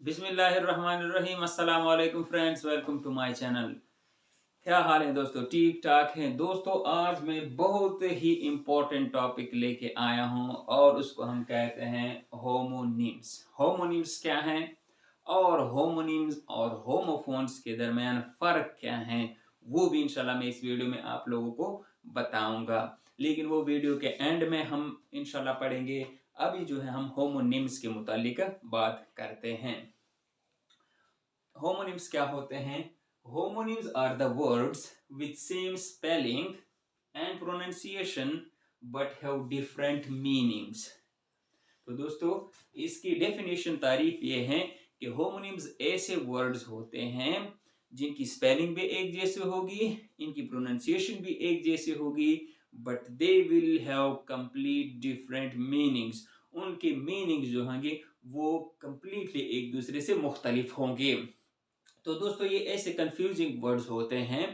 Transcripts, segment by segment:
बिस्मिल्लाहिर्रहमानिर्रहीम। अस्सलाम वालेकुम friends, welcome to my channel. क्या हाल है दोस्तों? ठीक ठाक हैं दोस्तों। आज मैं बहुत ही इम्पोर्टेंट टॉपिक लेके आया हूँ और उसको हम कहते हैं होमोनिम्स। होमोनिम्स क्या हैं और होमोनिम्स और होमोफोन्स के दरमियान फ़र्क क्या है, वो भी इंशाल्लाह मैं इस वीडियो में आप लोगों को बताऊंगा। लेकिन वो वीडियो के एंड में हम इंशाल्लाह पढ़ेंगे। अभी जो है हम होमोनिम्स के मुतालिक बात करते हैं। होमोनिम्स क्या होते हैं? Homonyms are the words with same spelling and pronunciation but have different meanings. तो दोस्तों, इसकी डेफिनेशन तारीफ ये है कि होमोनिम्स ऐसे वर्ड्स होते हैं जिनकी स्पेलिंग भी एक जैसे होगी, इनकी प्रोनाउंसिएशन भी एक जैसे होगी, but they will have complete different meanings. उनके मीनिंग्स जो होंगे वो कंप्लीटली एक दूसरे से मुख्तलिफ होंगे। तो दोस्तों, ये ऐसे कंफ्यूजिंग वर्ड्स होते हैं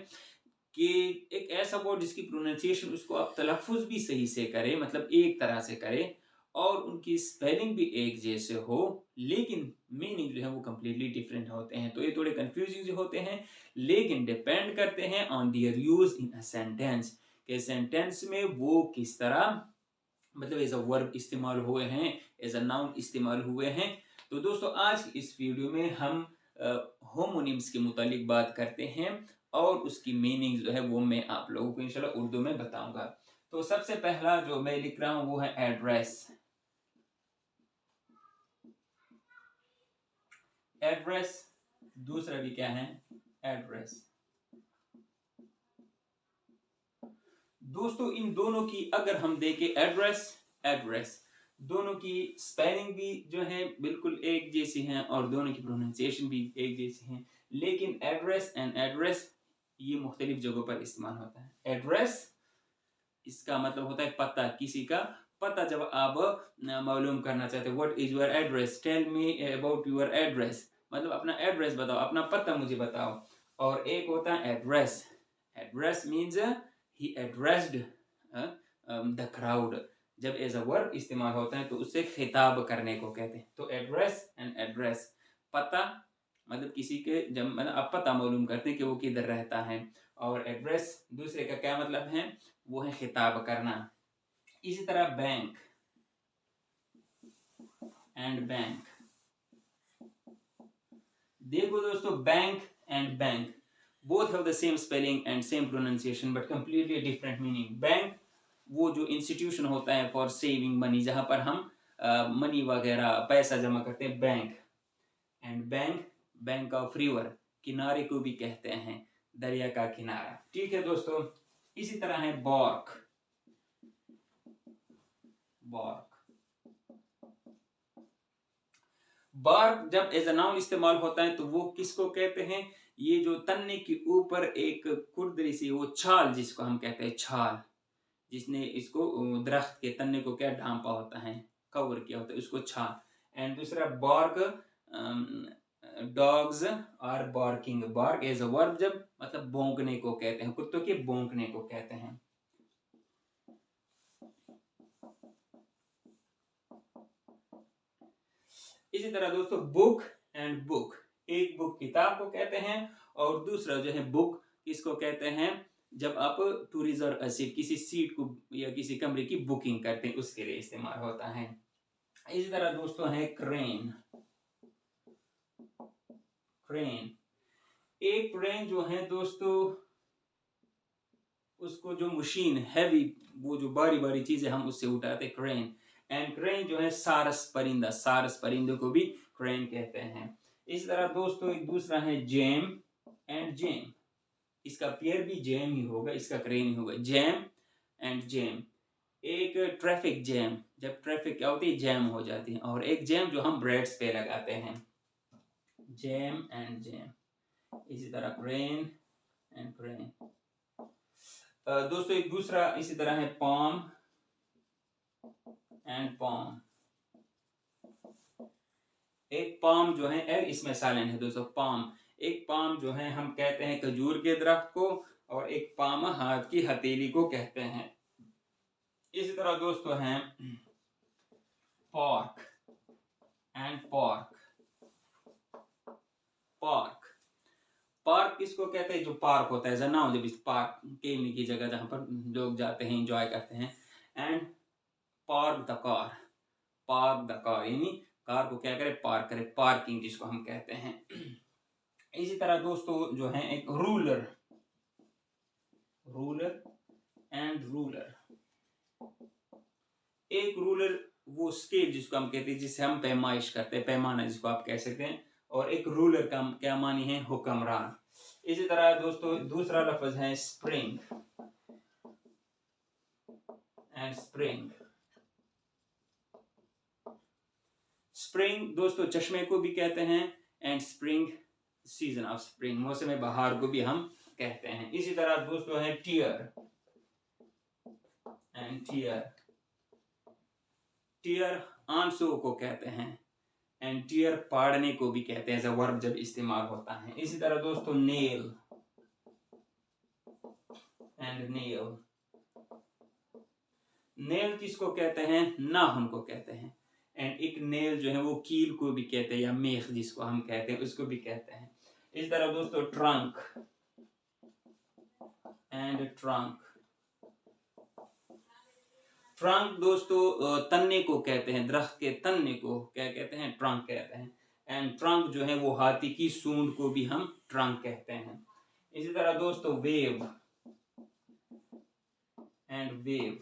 कि एक ऐसा वर्ड जिसकी प्रोनाउंसिएशन उसको आप तलफ़ुज़ भी सही से करें, मतलब एक तरह से करें, और उनकी स्पेलिंग भी एक जैसे हो, लेकिन मीनिंग जो है वो कंप्लीटली डिफरेंट होते हैं। तो ये थोड़े कंफ्यूजिंग जो होते हैं, लेकिन डिपेंड करते हैं on their use in a sentence, कि सेंटेंस में वो किस तरह, मतलब एज अ वर्ब इस्तेमाल हुए हैं, एज अ नाउन इस्तेमाल हुए हैं। तो दोस्तों, आज की इस वीडियो में हम होमोनिम्स के मुतालिक बात करते हैं और उसकी मीनिंग जो है वो मैं आप लोगों को इंशाल्लाह उर्दू में बताऊंगा। तो सबसे पहला जो मैं लिख रहा हूं वो है एड्रेस। एड्रेस, दूसरा भी क्या है? एड्रेस। दोस्तों, इन दोनों की अगर हम देखें, एड्रेस एड्रेस, दोनों की स्पेलिंग भी जो है बिल्कुल एक जैसी हैं और दोनों की प्रोनाउंसिएशन भी एक जैसी हैं, लेकिन एड्रेस एंड एड्रेस ये मुख्तलिफ जगहों पर इस्तेमाल होता है। एड्रेस, इसका मतलब होता है पता, किसी का पता। जब आप मालूम करना चाहते हो, what is your address, tell me about your address, मतलब अपना एड्रेस बताओ, अपना पता मुझे बताओ। और एक होता है address. Address means he addressed the crowd. जब एज अ वर्ब इस्तेमाल होता है तो उससे खिताब करने को कहते हैं। तो एड्रेस एंड एड्रेस, पता मतलब किसी के, जब मतलब आप पता मालूम करते हैं कि वो किधर रहता है, और एड्रेस दूसरे का क्या मतलब है, वो है खिताब करना। इसी तरह बैंक एंड बैंक। देखो दोस्तों, bank and bank both have the same spelling and same pronunciation but completely different meaning. Bank वो जो इंस्टीट्यूशन होता है फॉर सेविंग मनी, जहां पर हम मनी वगैरह पैसा जमा करते हैं, bank. And bank, bank of river, किनारे को भी कहते हैं, दरिया का किनारा। ठीक है दोस्तों। इसी तरह है बॉर्क। बॉर्क, बार्क जब एज अ नाउन इस्तेमाल होता है तो वो किसको कहते हैं? ये जो तन्ने के ऊपर एक खुरदरी सी वो छाल, जिसको हम कहते हैं छाल, जिसने इसको दरख्त के तन्ने को क्या ढांपा होता है, कवर किया होता है, उसको छाल। एंड दूसरा bark, dogs are barking. Bark as a verb, जब मतलब भौंकने को कहते हैं, कुत्तों के भौंकने को कहते हैं। इसी तरह दोस्तों, बुक एंड बुक, एक बुक किताब को कहते हैं और दूसरा जो है बुक किसको कहते हैं? जब आप टू रिजर्व अ सीट, किसी सीट को या किसी कमरे की बुकिंग करते हैं, उसके लिए इस्तेमाल होता है। इसी तरह दोस्तों है क्रेन। क्रेन, एक क्रेन जो है दोस्तों, उसको जो मशीन हैवी, वो जो बारी बारी चीजें हम उससे उठाते, क्रेन। एंड क्रेन जो है सारस परिंदा, सारस परिंदे को भी क्रेन कहते हैं। इस तरह दोस्तों, एक दूसरा है जैम एंड जैम। इसका पेयर भी जैम ही होगा, इसका क्रेन ही होगा, जैम एंड जैम। एक ट्रैफिक जैम, जब ट्रैफिक क्या होती है, जैम हो जाती है, और एक जैम जो हम ब्रेड्स पे लगाते हैं, जैम एंड जैम। इसी तरह क्रेन एंड क्रेन। दोस्तों, एक दूसरा इसी तरह है पॉम एंड पॉम। एक पाम जो है, एल इसमें साइलेंट है दोस्तों, पाम। एक पाम जो है हम कहते हैं खजूर के दरख्त को, और एक पाम हाथ की हथेली को कहते हैं। इसी तरह दोस्तों हैं pork and pork. Park. Park किसको कहते हैं? जो पार्क होता है, नाउ जब इस पार्क खेलने की जगह जहाँ पर लोग जाते हैं, एंजॉय करते हैं। And park the car, park the car यानी कार को क्या करे? पार्क करे, पार्किंग जिसको हम कहते हैं। इसी तरह दोस्तों जो है एक रूलर, रूलर एंड रूलर। एक रूलर वो स्केल जिसको हम कहते हैं, जिससे हम पैमाइश करते हैं, पैमाना जिसको आप कह सकते हैं। और एक रूलर का क्या मानी है? हुक्मरान। इसी तरह दोस्तों दूसरा लफ्ज है स्प्रिंग एंड स्प्रिंग। स्प्रिंग दोस्तों चश्मे को भी कहते हैं, and spring season of spring, मौसम बहार को भी हम कहते हैं। इसी तरह दोस्तों है टीयर एंड टीयर। टीयर आंसू को कहते हैं, एंड टीयर पाड़ने को भी कहते हैं एज अ वर्ब जब इस्तेमाल होता है। इसी तरह दोस्तों नेल एंड नेल। नेल किसको कहते हैं? नाखून को कहते हैं। एंड एक नेल जो है वो कील को भी कहते हैं, या मेख जिसको हम कहते हैं उसको भी कहते हैं। इस तरह दोस्तों ट्रंक एंड ट्रंक। ट्रंक दोस्तों तन्ने को कहते हैं, दरख्त के तन्ने को क्या कहते हैं? ट्रंक कहते हैं। एंड ट्रंक जो है वो हाथी की सूंड को भी हम ट्रंक कहते हैं। इसी तरह दोस्तों वेव एंड वेव।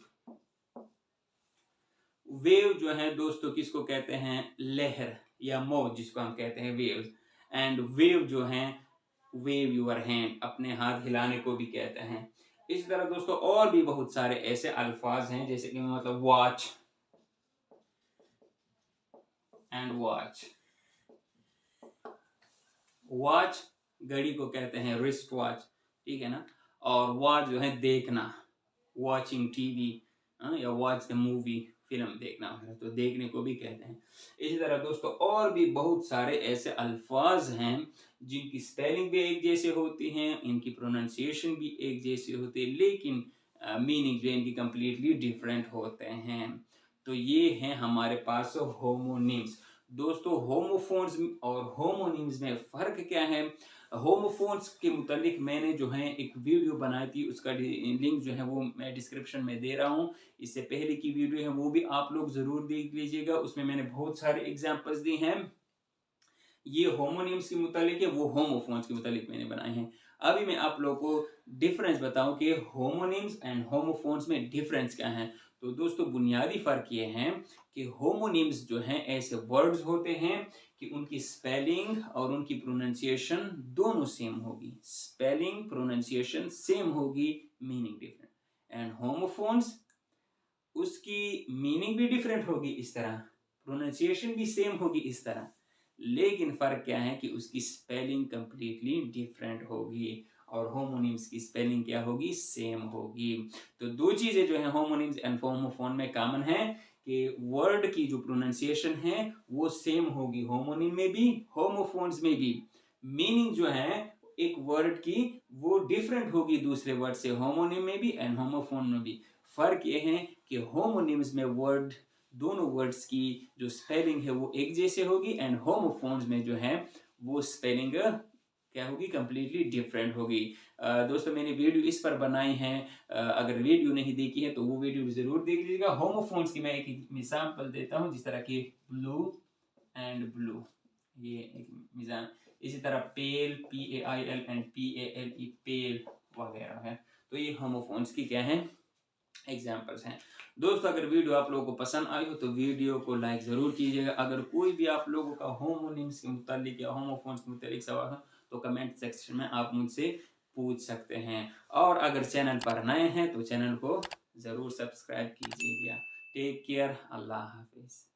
वेव जो है दोस्तों किसको कहते हैं? लहर या मौज जिसको हम कहते हैं वेव। एंड वेव जो है वेव यूर हैंड, अपने हाथ हिलाने को भी कहते हैं। इसी तरह दोस्तों और भी बहुत सारे ऐसे अल्फाज हैं, जैसे कि मतलब वॉच एंड वॉच। वॉच घड़ी को कहते हैं रिस्ट वॉच, ठीक है ना। और वॉच जो है देखना, वॉचिंग टीवी या वॉच द मूवी, फिल्म देखना है तो देखने को भी कहते हैं। इसी तरह दोस्तों और भी बहुत सारे ऐसे अल्फाज हैं जिनकी स्पेलिंग भी एक जैसे होती हैं, इनकी प्रोनाउंसिएशन भी एक जैसी होती है, लेकिन मीनिंग जो इनकी कंप्लीटली डिफरेंट होते हैं। तो ये हैं हमारे पास होमोनिम्स। दोस्तों होमोफोन्स और होमोनिम्स में फ़र्क क्या है? होमोफोन्स के मुतालिक मैंने जो है एक वीडियो बनाई थी, उसका लिंक जो है वो मैं डिस्क्रिप्शन में दे रहा हूँ। इससे पहले की वीडियो है वो भी आप लोग ज़रूर देख लीजिएगा, उसमें मैंने बहुत सारे एग्जाम्पल्स दिए हैं। ये होमोनिम्स के मुतालिक है, वो होमोफोन्स के मुतालिक मैंने बनाए हैं। अभी मैं आप लोगों को डिफरेंस बताऊं कि होमोनिम्स एंड होमोफोन्स में डिफरेंस क्या है। तो दोस्तों बुनियादी फ़र्क ये है कि होमोनिम्स जो हैं ऐसे वर्ड्स होते हैं कि उनकी स्पेलिंग और उनकी प्रोनाउंसिएशन दोनों सेम होगी। स्पेलिंग प्रोनाउंसिएशन सेम होगी, मीनिंग डिफरेंट। एंड होमोफोन्स उसकी मीनिंग भी डिफरेंट होगी इस तरह, प्रोनाउंसिएशन भी सेम होगी इस तरह, लेकिन फ़र्क क्या है कि उसकी स्पेलिंग कंप्लीटली डिफरेंट होगी और होमोनिम्स की स्पेलिंग क्या होगी? सेम होगी। तो दो चीज़ें जो है होमोनिम्स एंड होमोफोन में कॉमन है कि वर्ड की जो प्रोनाउंसिएशन है वो सेम होगी होमोनिम में भी, होमोफोन्स में भी। मीनिंग जो है एक वर्ड की वो डिफरेंट होगी दूसरे वर्ड से, होमोनिम में भी एंड होमोफोन में भी। फ़र्क ये है कि होमोनिम्स में वर्ड दोनों वर्ड्स की जो स्पेलिंग है वो एक जैसे होगी, एंड होमोफोन्स में जो है वो स्पेलिंग क्या होगी? कंप्लीटली डिफरेंट होगी। दोस्तों मैंने वीडियो इस पर बनाई है, अगर वीडियो नहीं देखी है तो वो वीडियो ज़रूर देख लीजिएगा। होमोफोन्स की मैं एक एग्जांपल देता हूँ, जिस तरह की ब्लू एंड ब्लू, ये एक मिजान। इसी तरह पेल, PAIL एंड PALE, पेल वगैरह है। तो ये होमोफोन्स की क्या है? एग्जाम्पल्स हैं। दोस्तों अगर वीडियो आप लोगों को पसंद आई हो तो वीडियो को लाइक ज़रूर कीजिएगा। अगर कोई भी आप लोगों का होमोनिम्स के मुतालिक या होमोफोन्स के मुतालिक सवाल हो तो कमेंट सेक्शन में आप मुझसे पूछ सकते हैं। और अगर चैनल पर नए हैं तो चैनल को ज़रूर सब्सक्राइब कीजिएगा। टेक केयर, अल्लाह हाफिज़।